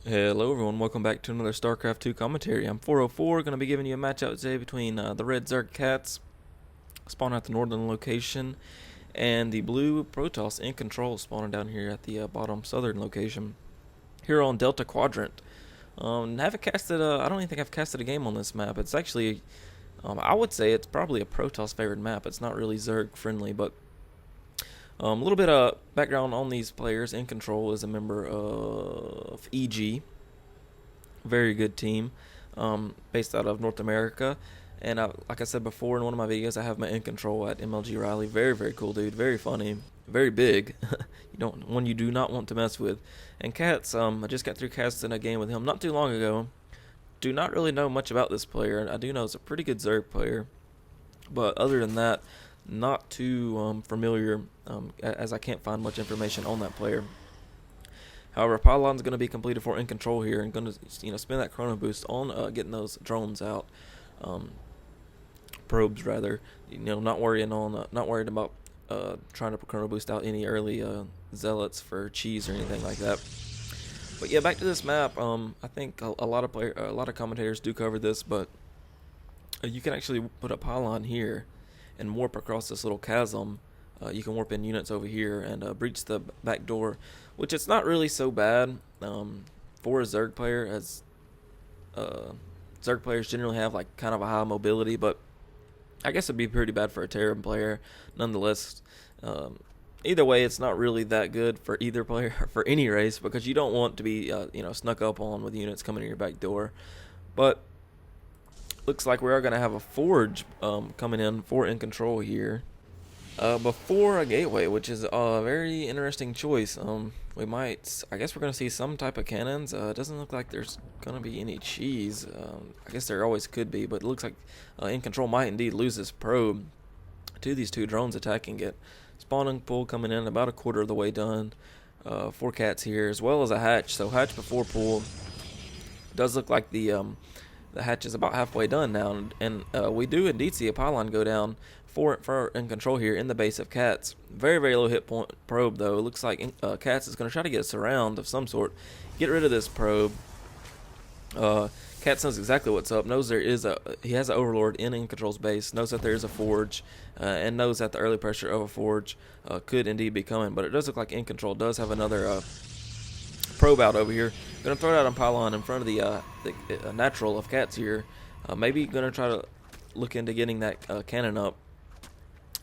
Hello everyone, welcome back to another StarCraft 2 commentary. I'm 404, going to be giving you a matchup today between the red Zerg Cats, spawn at the northern location, and the blue Protoss in control, spawning down here at the bottom southern location, here on Delta Quadrant. Haven't casted, I don't even think I've casted a game on this map. It's actually, I would say it's probably a Protoss favored map. It's not really Zerg friendly, but a little bit of background on these players. In Control is a member of EG, very good team, based out of North America. And like I said before in one of my videos, I have my In Control at MLG Riley. Very, very cool dude. Very funny. Very big. One you do not want to mess with. And catz, I just got through casting a game with him not too long ago. Do not really know much about this player. I do know it's a pretty good Zerg player, but other than that, not too familiar, as I can't find much information on that player. However, Pylon's going to be completed for In Control here, and going to spend that chrono boost on getting those drones out, probes rather. Not worried about trying to chrono boost out any early zealots for cheese or anything like that. But yeah, back to this map. I think a lot of commentators do cover this, but you can actually put a pylon here and warp across this little chasm. You can warp in units over here and breach the back door, which it's not really so bad for a Zerg player, as Zerg players generally have like kind of a high mobility, but I guess it'd be pretty bad for a Terran player nonetheless. Either way, it's not really that good for either player, for any race, because you don't want to be snuck up on with units coming in your back door. But looks like we are going to have a forge coming in for In Control here before a gateway, which is a very interesting choice. I guess we're going to see some type of cannons. It doesn't look like there's going to be any cheese. I guess there always could be, but it looks like In Control might indeed lose this probe to these two drones attacking it. Spawning pool coming in about a quarter of the way done. 4 cats here, as well as a hatch. So hatch before pool. Does look like the hatch is about halfway done now, and we do indeed see a pylon go down for In Control here in the base of catz. Very, very low hit point probe though. It looks like catz is going to try to get a surround of some sort, get rid of this probe. Catz knows exactly what's up. Knows he has an overlord in Control's base. Knows that there is a forge, and knows that the early pressure of a forge could indeed be coming. But it does look like In Control does have another probe out over here. Gonna throw it out on pylon in front of the natural of catz here. Maybe gonna try to look into getting that cannon up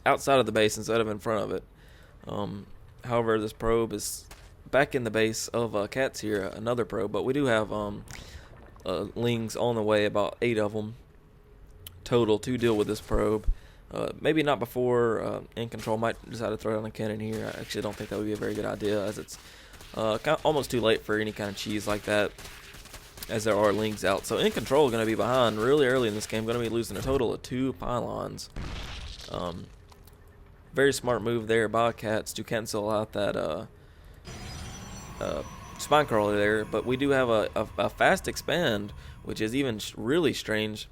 outside of the base instead of in front of it. However, this probe is back in the base of catz here, another probe. But we do have lings on the way, about 8 of them total to deal with this probe. Maybe not before In Control might decide to throw down a cannon here. I actually don't think that would be a very good idea, as it's almost too late for any kind of cheese like that, as there are lings out. So In Control going to be behind really early in this game. Going to be losing a total of 2 pylons. Very smart move there by catz to cancel out that spine crawler there. But we do have a fast expand, which is even really strange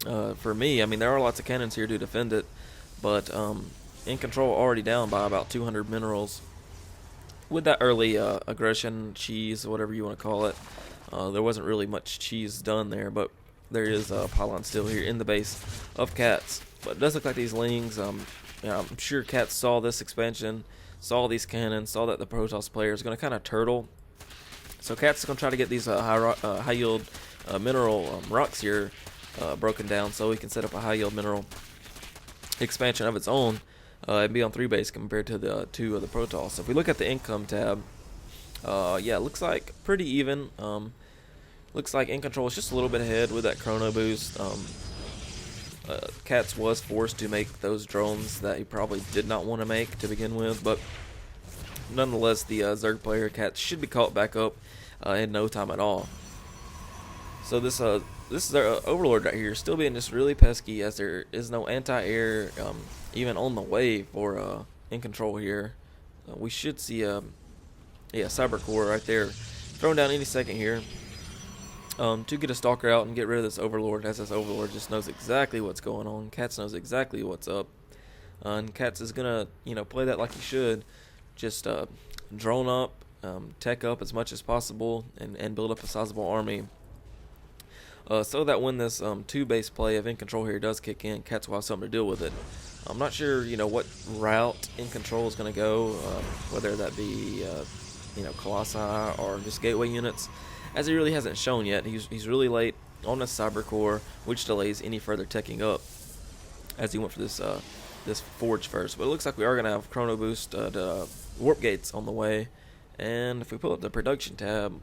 for me. I mean, there are lots of cannons here to defend it, but In Control already down by about 200 minerals. With that early aggression, cheese, whatever you want to call it, there wasn't really much cheese done there, but there is a pylon still here in the base of catz. But it does look like these lings, I'm sure catz saw this expansion, saw these cannons, saw that the Protoss player is going to kind of turtle. So catz is going to try to get these high yield mineral rocks here broken down, so we can set up a high yield mineral expansion of its own. And be on 3 base compared to the 2 of the Protoss. So if we look at the income tab, yeah, it looks like pretty even. Looks like In Control is just a little bit ahead with that chrono boost. Catz was forced to make those drones that he probably did not want to make to begin with, but nonetheless, the Zerg player catz should be caught back up in no time at all. So this is their overlord right here, still being just really pesky, as there is no anti-air even on the way for In Control here. We should see cyber core right there thrown down any second here to get a stalker out and get rid of this overlord, as this overlord just knows exactly what's going on. Catz knows exactly what's up, and catz is gonna play that like he should, just drone up, tech up as much as possible and build up a sizable army. So that when this 2-base play of In Control here does kick in, catz will have something to deal with it. I'm not sure, what route In Control is going to go, whether that be, Colossi or just gateway units, as he really hasn't shown yet. He's really late on his Cyber Core, which delays any further teching up as he went for this Forge first. But it looks like we are going to have Chrono Boost to Warp Gates on the way. And if we pull up the production tab,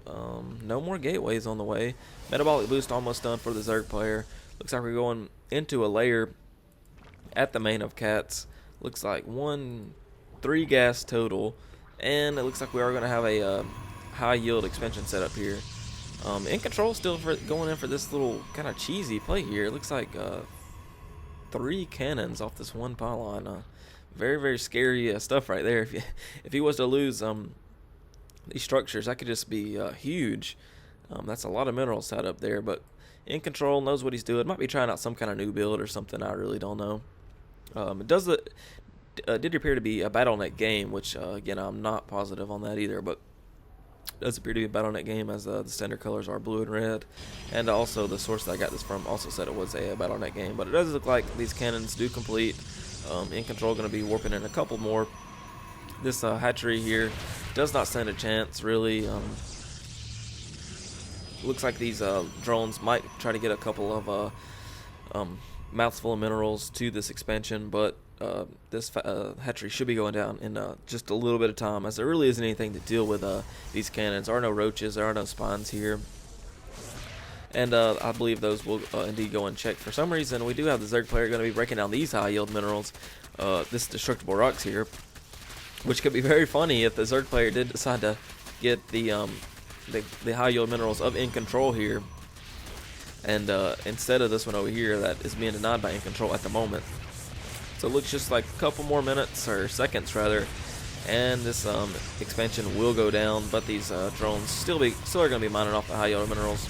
no more gateways on the way. Metabolic Boost almost done for the Zerg player. Looks like we're going into a layer at the main of catz. Looks like 3 gas total. And it looks like we are going to have a high yield expansion set up here. In Control still going in for this little kind of cheesy play here. It looks like 3 cannons off this one pylon. Very, very scary stuff right there. If he was to lose these structures, that could just be huge. That's a lot of minerals set up there, but In Control knows what he's doing. Might be trying out some kind of new build or something. I really don't know. It did appear to be a BattleNet game, which again, I'm not positive on that either, but it does appear to be a BattleNet game, as the standard colors are blue and red, and also the source that I got this from also said it was a BattleNet game. But it does look like these cannons do complete. In Control going to be warping in a couple more. This hatchery here does not stand a chance, really. Looks like these drones might try to get a couple of mouths full of minerals to this expansion, but this hatchery should be going down in just a little bit of time, as there really isn't anything to deal with these cannons. There are no roaches, there are no spines here. And I believe those will indeed go unchecked. For some reason, we do have the Zerg player going to be breaking down these high yield minerals, this destructible rocks here, which could be very funny if the Zerg player did decide to get the high yield minerals of In Control here, and instead of this one over here that is being denied by In Control at the moment. So it looks just like a couple more minutes, or seconds rather, and this expansion will go down. But these drones still are going to be mining off the high yield minerals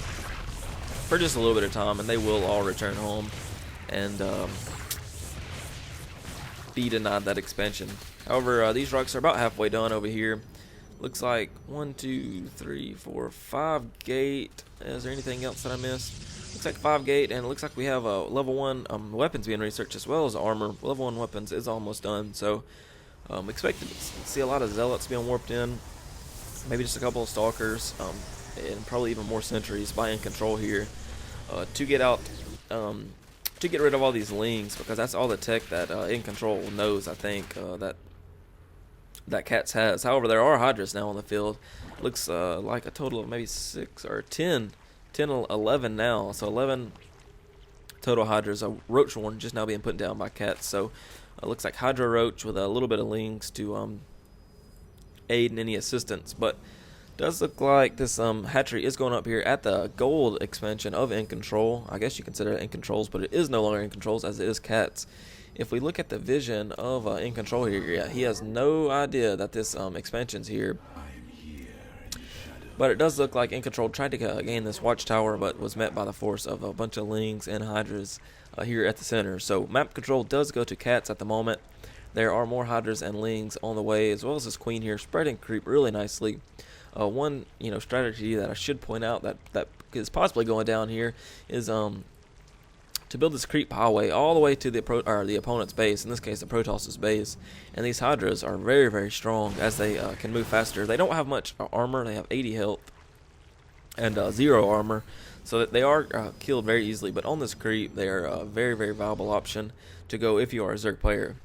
for just a little bit of time, and they will all return home and be denied that expansion. However, these rocks are about halfway done over here. Looks like 1, 2, 3, 4, 5 gate. Is there anything else that I missed? Looks like 5 gate, and it looks like we have level 1 weapons being researched as well as armor. Level 1 weapons is almost done, so expected to see a lot of zealots being warped in. Maybe just a couple of stalkers, and probably even more sentries by In Control here to get out. To get rid of all these lings, because that's all the tech that In Control knows, I think, that catz has. However, there are Hydras now on the field. Looks like a total of maybe 6 or 10, 11 now. So 11 total Hydras. A Roach one just now being put down by catz. So it looks like Hydra Roach with a little bit of lings to aid in any assistance. But does look like this hatchery is going up here at the gold expansion of In Control. I guess you consider it In Controls, but it is no longer In Controls, as it is catz. If we look at the vision of In Control here, yeah, he has no idea that this expansion's here. But it does look like In Control tried to gain this watchtower, but was met by the force of a bunch of lings and hydras here at the center. So map control does go to catz at the moment. There are more hydras and lings on the way, as well as this queen here spreading creep really nicely. One strategy that I should point out that is possibly going down here is to build this creep highway all the way to the opponent's base, in this case the Protoss's base. And these Hydras are very, very strong, as they can move faster. They don't have much armor. They have 80 health and 0 armor, so that they are killed very easily. But on this creep, they are a very, very viable option to go if you are a Zerg player.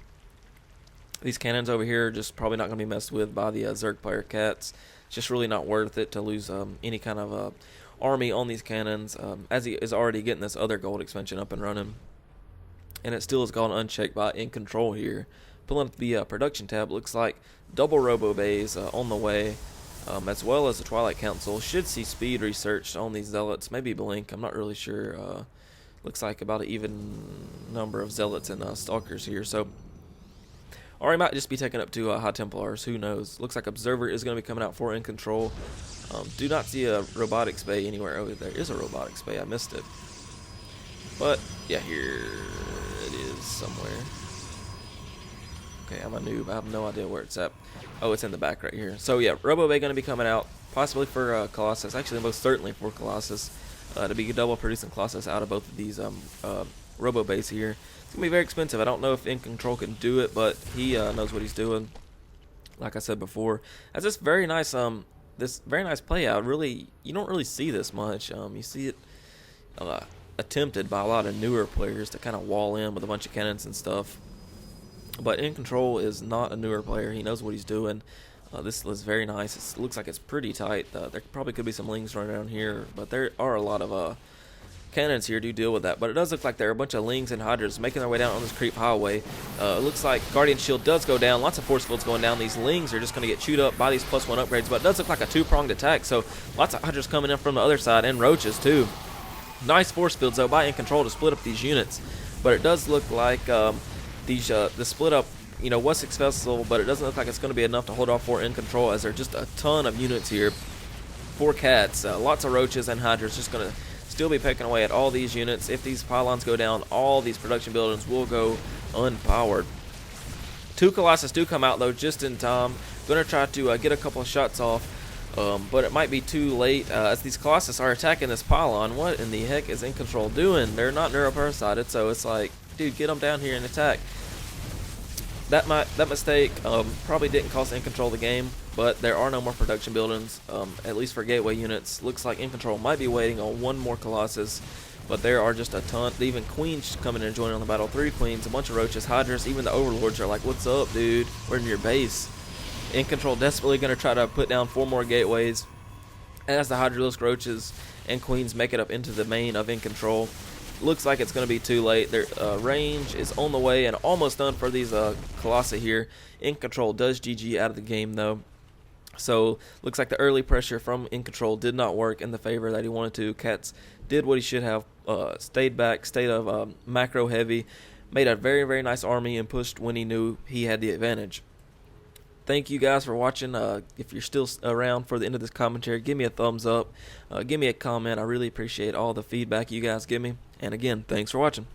These cannons over here are just probably not going to be messed with by the Zerg player catz. It's just really not worth it to lose any kind of army on these cannons, as he is already getting this other gold expansion up and running, and it still has gone unchecked by In Control here. Pulling up the production tab, looks like double robo bays on the way, as well as the Twilight Council. Should see speed researched on these zealots, maybe blink, I'm not really sure. Looks like about an even number of zealots and stalkers here, so or he might just be taken up to High Templars, who knows. Looks like Observer is going to be coming out for In Control. Do not see a robotics bay anywhere. Oh, there is a robotics bay. I missed it. But, yeah, here it is somewhere. Okay, I'm a noob. I have no idea where it's at. Oh, it's in the back right here. So yeah, Robo Bay going to be coming out possibly for Colossus. Actually, most certainly for Colossus. To be double producing Colossus out of both of these Robo Bays here. It's going to be very expensive. I don't know if In Control can do it, but he knows what he's doing. Like I said before, that's this very nice play out. Really, you don't really see this much. You see it attempted by a lot of newer players to kind of wall in with a bunch of cannons and stuff. But In Control is not a newer player. He knows what he's doing. This is very nice. It looks like it's pretty tight. There probably could be some lings running around here, but there are a lot of cannons here do deal with that. But it does look like there are a bunch of lings and hydras making their way down on this creep highway. It looks like Guardian Shield does go down. Lots of force fields going down. These lings are just going to get chewed up by these +1 upgrades, but it does look like a two-pronged attack. So lots of hydras coming in from the other side, and roaches too. Nice force fields though by In Control to split up these units. But it does look like the split up was successful, but it doesn't look like it's going to be enough to hold off for In Control, as there are just a ton of units here for catz. Lots of roaches and hydras just going to still be pecking away at all these units. If these pylons go down, all these production buildings will go unpowered. 2 Colossus do come out though just in time. Going to try to get a couple of shots off, but it might be too late as these Colossus are attacking this pylon. What in the heck is In Control doing? They're not neuroparasited, so it's like, dude, get them down here and attack. That mistake probably didn't cost In Control the game, but there are no more production buildings, at least for gateway units. Looks like In Control might be waiting on one more Colossus, but there are just a ton. Even Queens coming in and joining on the battle. 3 Queens, a bunch of roaches, hydras, even the Overlords are like, what's up, dude? We're in your base. In Control desperately going to try to put down 4 more gateways as the Hydralisk roaches and Queens make it up into the main of In Control. Looks like it's going to be too late. Their range is on the way and almost done for these Colossi here. In Control does GG out of the game though. So looks like the early pressure from In Control did not work in the favor that he wanted to. Catz did what he should have. Stayed back, stayed of macro heavy, made a very, very nice army and pushed when he knew he had the advantage. Thank you guys for watching. If you're still around for the end of this commentary, give me a thumbs up. Give me a comment. I really appreciate all the feedback you guys give me. And again, thanks for watching.